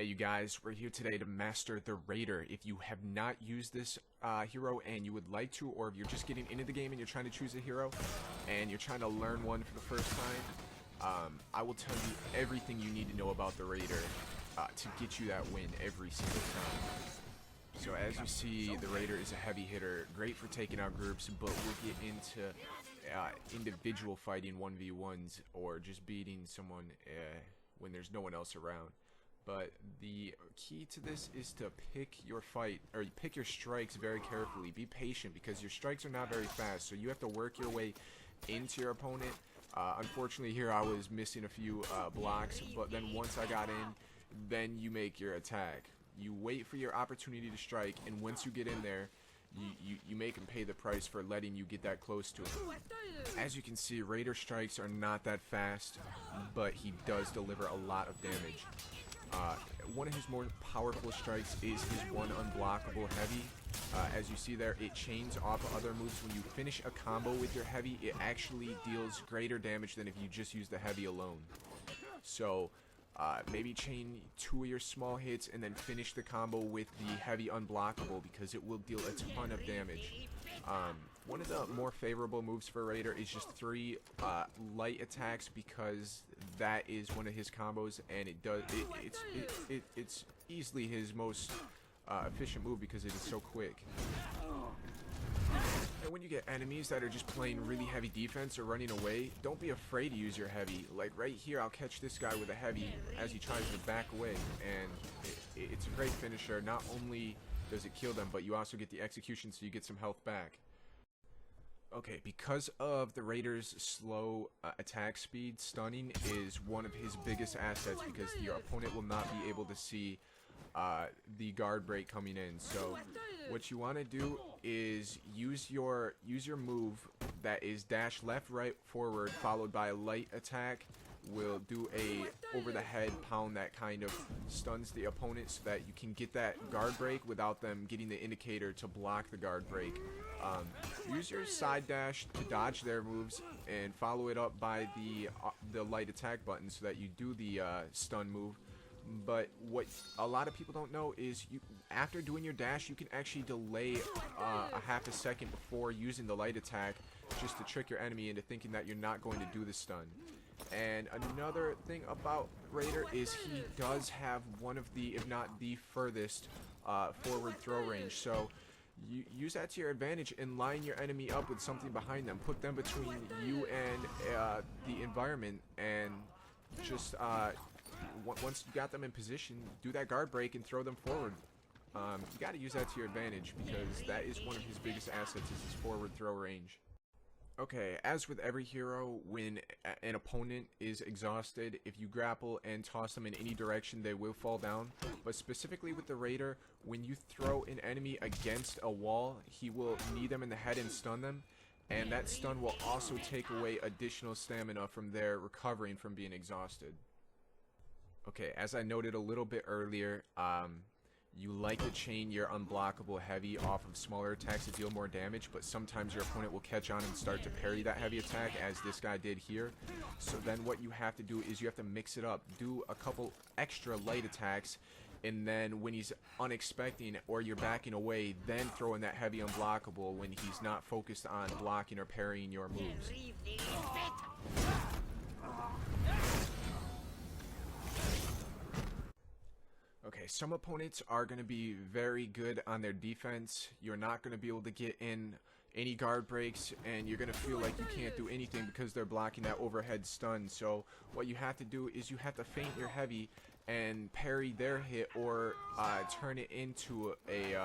Hey you guys, we're here today to master the Raider. If you have not used this hero and you would like to, or if you're just getting into the game and you're trying to choose a hero and you're trying to learn one for the first time, I will tell you everything you need to know about the Raider to get you that win every single time. So as you see, the Raider is a heavy hitter, great for taking out groups, but we'll get into individual fighting 1v1s or just beating someone when there's no one else around. But the key to this is to pick your fight, or pick your strikes very carefully. Be patient because your strikes are not very fast, so you have to work your way into your opponent. Unfortunately here I was missing a few blocks, but then once I got in, then you make your attack. You wait for your opportunity to strike, and once you get in there, you make him pay the price for letting you get that close to him. As you can see, Raider strikes are not that fast, but he does deliver a lot of damage. One of his more powerful strikes is his one unblockable heavy. As you see there, it chains off of other moves. When you finish a combo with your heavy, it actually deals greater damage than if you just use the heavy alone. So maybe chain 2 of your small hits and then finish the combo with the heavy unblockable, because it will deal a ton of damage. One of the more favorable moves for Raider is just 3 light attacks, because that is one of his combos, and it's easily his most efficient move because it is so quick. And when you get enemies that are just playing really heavy defense or running away, don't be afraid to use your heavy. Like right here, I'll catch this guy with a heavy as he tries to back away, and it's a great finisher. Not only does it kill them, but you also get the execution, so you get some health back. Okay, because of the Raider's slow attack speed, stunning is one of his biggest assets, because your opponent will not be able to see the guard break coming in. So what you want to do is use your move that is dash left, right, forward, followed by a light attack. Will do a over the head pound that kind of stuns the opponent, so that you can get that guard break without them getting the indicator to block the guard break. Use your side dash to dodge their moves and follow it up by the light attack button, so that you do the stun move. But what a lot of people don't know is after doing your dash, you can actually delay a half a second before using the light attack, just to trick your enemy into thinking that you're not going to do the stun. And another thing about Raider is he does have one of the, if not the furthest forward throw range. So you use that to your advantage and line your enemy up with something behind them. Put them between you and the environment, and just once you got them in position, do that guard break and throw them forward. You got to use that to your advantage, because that is one of his biggest assets, is his forward throw range. Okay, as with every hero, when an opponent is exhausted, if you grapple and toss them in any direction, they will fall down. But specifically with the Raider, when you throw an enemy against a wall, he will knee them in the head and stun them. And that stun will also take away additional stamina from their recovering from being exhausted. Okay, as I noted a little bit earlier, you like to chain your unblockable heavy off of smaller attacks to deal more damage, but sometimes your opponent will catch on and start to parry that heavy attack, as this guy did here. So then what you have to do is you have to mix it up. Do a couple extra light attacks, and then when he's unexpecting or you're backing away, then throw in that heavy unblockable when he's not focused on blocking or parrying your moves. Okay, some opponents are going to be very good on their defense. You're not going to be able to get in any guard breaks, and you're going to feel like you can't do anything because they're blocking that overhead stun. So what you have to do is you have to feint your heavy and parry their hit, or turn it into a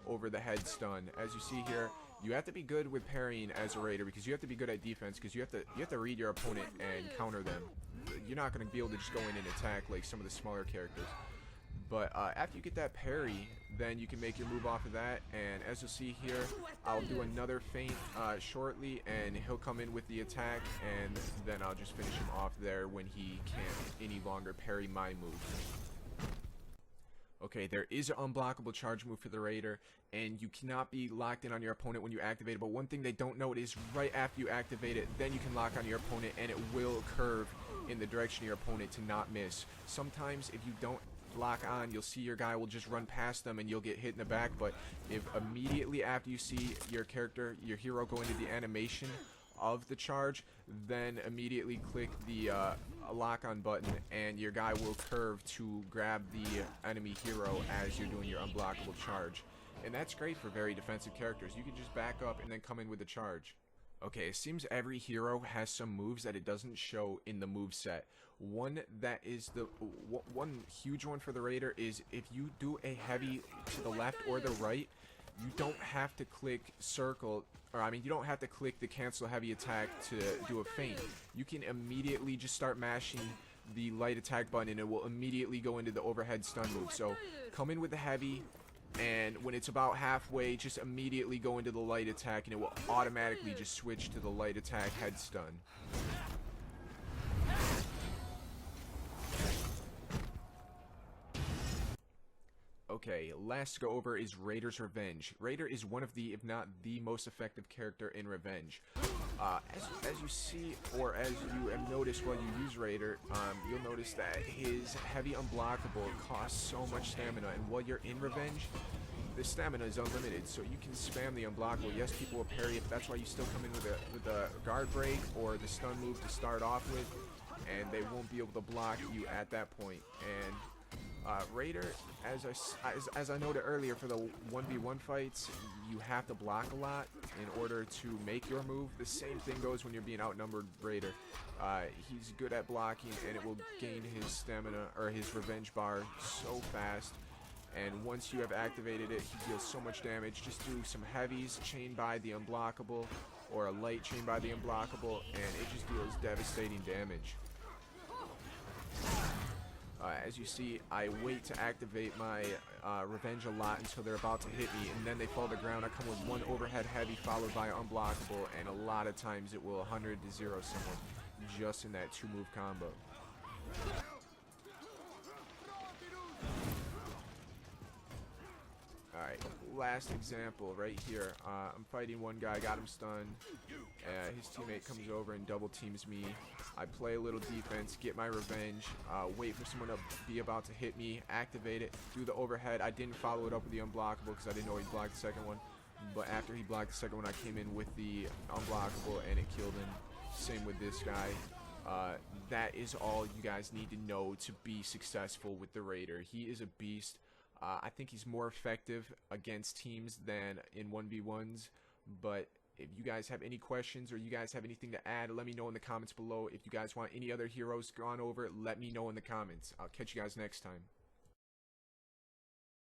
over the head stun. As you see here, you have to be good with parrying as a Raider, because you have to be good at defense, because you have to read your opponent and counter them. You're not going to be able to just go in and attack like some of the smaller characters. But after you get that parry, then you can make your move off of that. And as you'll see here, I'll do another feint shortly, and he'll come in with the attack, and then I'll just finish him off there when he can't any longer parry my move. Okay, there is an unblockable charge move for the Raider, and you cannot be locked in on your opponent when you activate it, but one thing they don't know is right after you activate it, then you can lock on your opponent, and it will curve in the direction of your opponent to not miss. Sometimes if you don't lock on, you'll see your guy will just run past them and you'll get hit in the back, but if immediately after you see your character, your hero go into the animation of the charge, then immediately click the lock on button and your guy will curve to grab the enemy hero as you're doing your unblockable charge. And that's great for very defensive characters. You can just back up and then come in with the charge. Okay, it seems every hero has some moves that it doesn't show in the move set. One that is the one huge one for the Raider is if you do a heavy to the left or the right, you don't have to click circle, or I mean you don't have to click the cancel heavy attack to do a feint. You can immediately just start mashing the light attack button and it will immediately go into the overhead stun move. So come in with the heavy, and when it's about halfway, just immediately go into the light attack and it will automatically just switch to the light attack head stun. Okay, last to go over is Raider's Revenge. Raider is one of the, if not the most effective character in Revenge. As you see, or as you have noticed while you use Raider, you'll notice that his heavy unblockable costs so much stamina, and while you're in Revenge, the stamina is unlimited, so you can spam the unblockable. Yes, people will parry it, but that's why you still come in with a guard break or the stun move to start off with, and they won't be able to block you at that point. And Raider, as I noted earlier, for the 1v1 fights, you have to block a lot in order to make your move. The same thing goes when you're being outnumbered Raider. He's good at blocking, and it will gain his stamina, or his revenge bar, so fast. And once you have activated it, he deals so much damage. Just do some heavies, chain by the unblockable, or a light chain by the unblockable, and it just deals devastating damage. As you see, I wait to activate my Revenge a lot until they're about to hit me, and then they fall to the ground. I come with one overhead heavy followed by unblockable, and a lot of times it will 100 to 0 someone just in that 2-move combo. Alright, last example right here. I'm fighting one guy, got him stunned. His teammate comes over and double teams me. I play a little defense, get my revenge, wait for someone to be about to hit me, activate it, do the overhead. I didn't follow it up with the unblockable because I didn't know he blocked the second one. But after he blocked the second one, I came in with the unblockable and it killed him. Same with this guy. That is all you guys need to know to be successful with the Raider. He is a beast. I think he's more effective against teams than in 1v1s, but if you guys have any questions or you guys have anything to add, let me know in the comments below. If you guys want any other heroes gone over, let me know in the comments. I'll catch you guys next time.